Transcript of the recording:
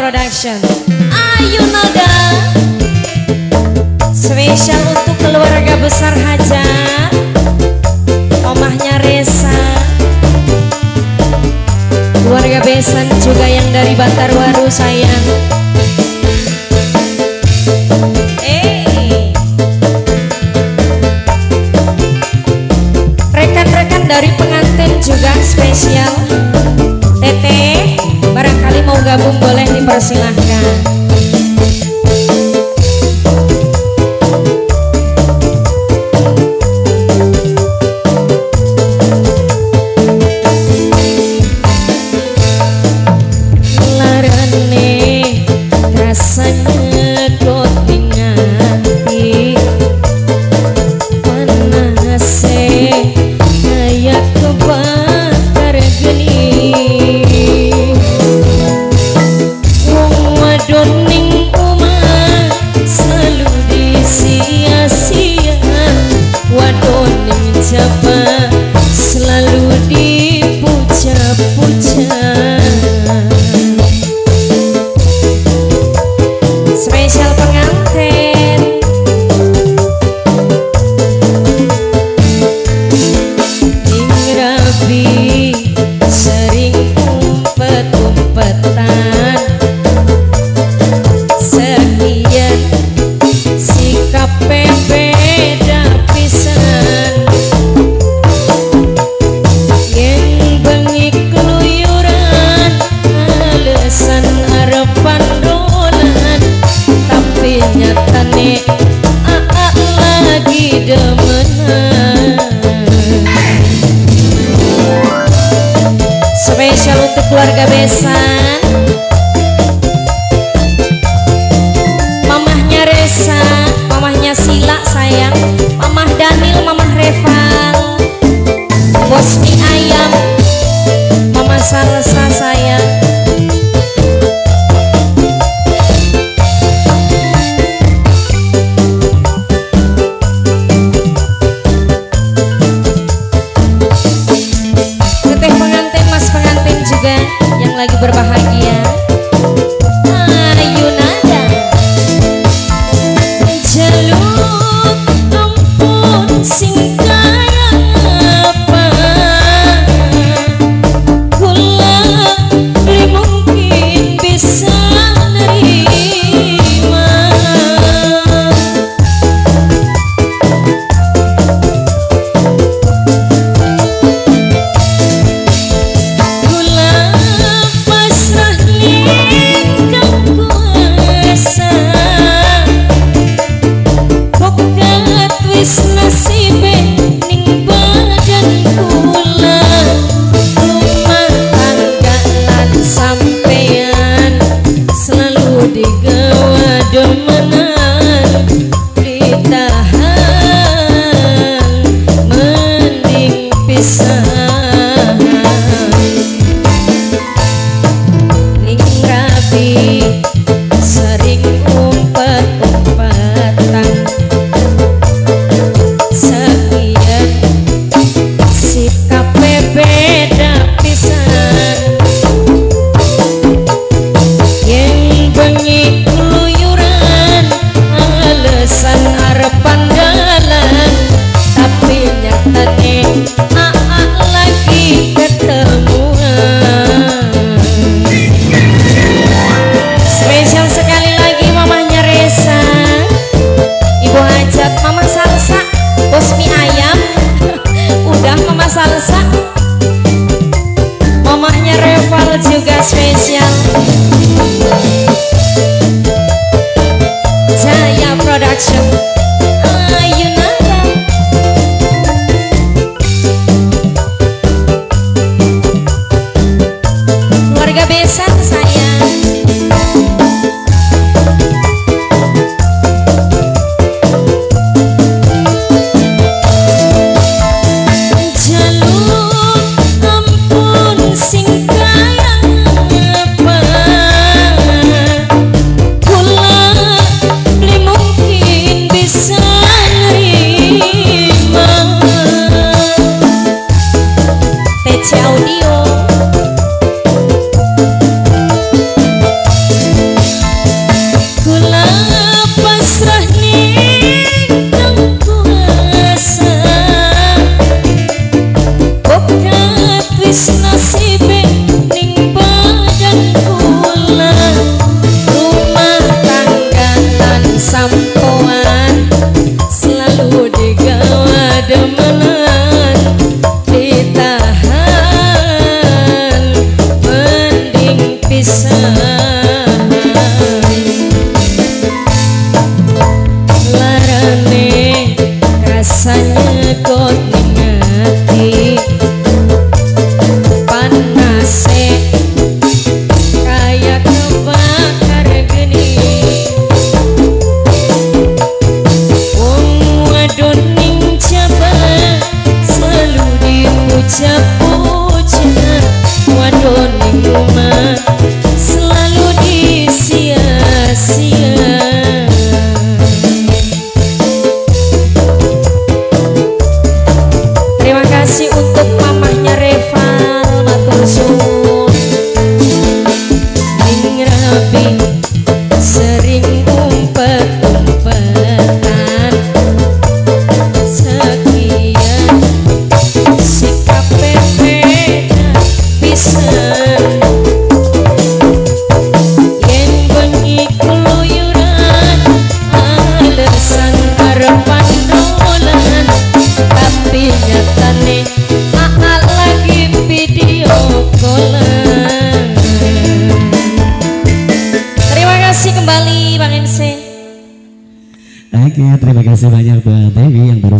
Production. Ayu Nada. Spesial untuk keluarga besar Hajar, omahnya Resa, keluarga besan juga yang dari Bantarwaru sayang. Rekan-rekan dari pengantin juga spesial. Teteh, barangkali mau gabung boleh dipersilahkan. Selalu dipuja-puja. Spesial pengantin Ing Rabi sering umpet-umpetan, sekian sikap beda pisan. Nyatane lagi demenan. Spesial untuk keluarga besan, mamahnya Resa, mamahnya Sila sayang, mamah Daniel, mamah Reval, bos mie ayam, mama Salsa sayang. Yang lagi berbahagia, Ayu Nada. Jaluk ampun sing kaya apa, kula li mungkin bisa nerima. Nasibe ning badan kula, rumah tangga lan sampean selalu digawa demenan, ditahan mending pisah. Ning Rabi sering umpet-umpetan, beda pisan. Yang bengi keluyuran, alasan arepan dalan, tapi nyatane lagi ketemuan. Spesial sekali lagi mamanya Resa, Ibu Hajat, Mama Salsa, bos mie ayam. Udah Mama Salsa, mamahnya Reval juga spesial. Jaya Production. Ayu Nada. Keluarga besan sayang. kula pasrah ning kang kuasa okat wis nasibe ning badan kula rumah tangga lan sampoan selalu digawa demenan ditahan mending pisah larane rasanya kot ningati panase kayak kebakar geni wong wadon ning jaba selalu dipuja-puja wadon ning rumah selalu disia-sia. Terima kasih untuk mamahnya Reva, matur suwun. Ning rabi sering umpet-umpetan sekian sikap beda pisan yen bengi keluyuran alasan karepan dolan tapi nyatane lagi video callan. Terima kasih kembali Bang Ense. Oke, terima kasih banyak Mbak Dewi yang baru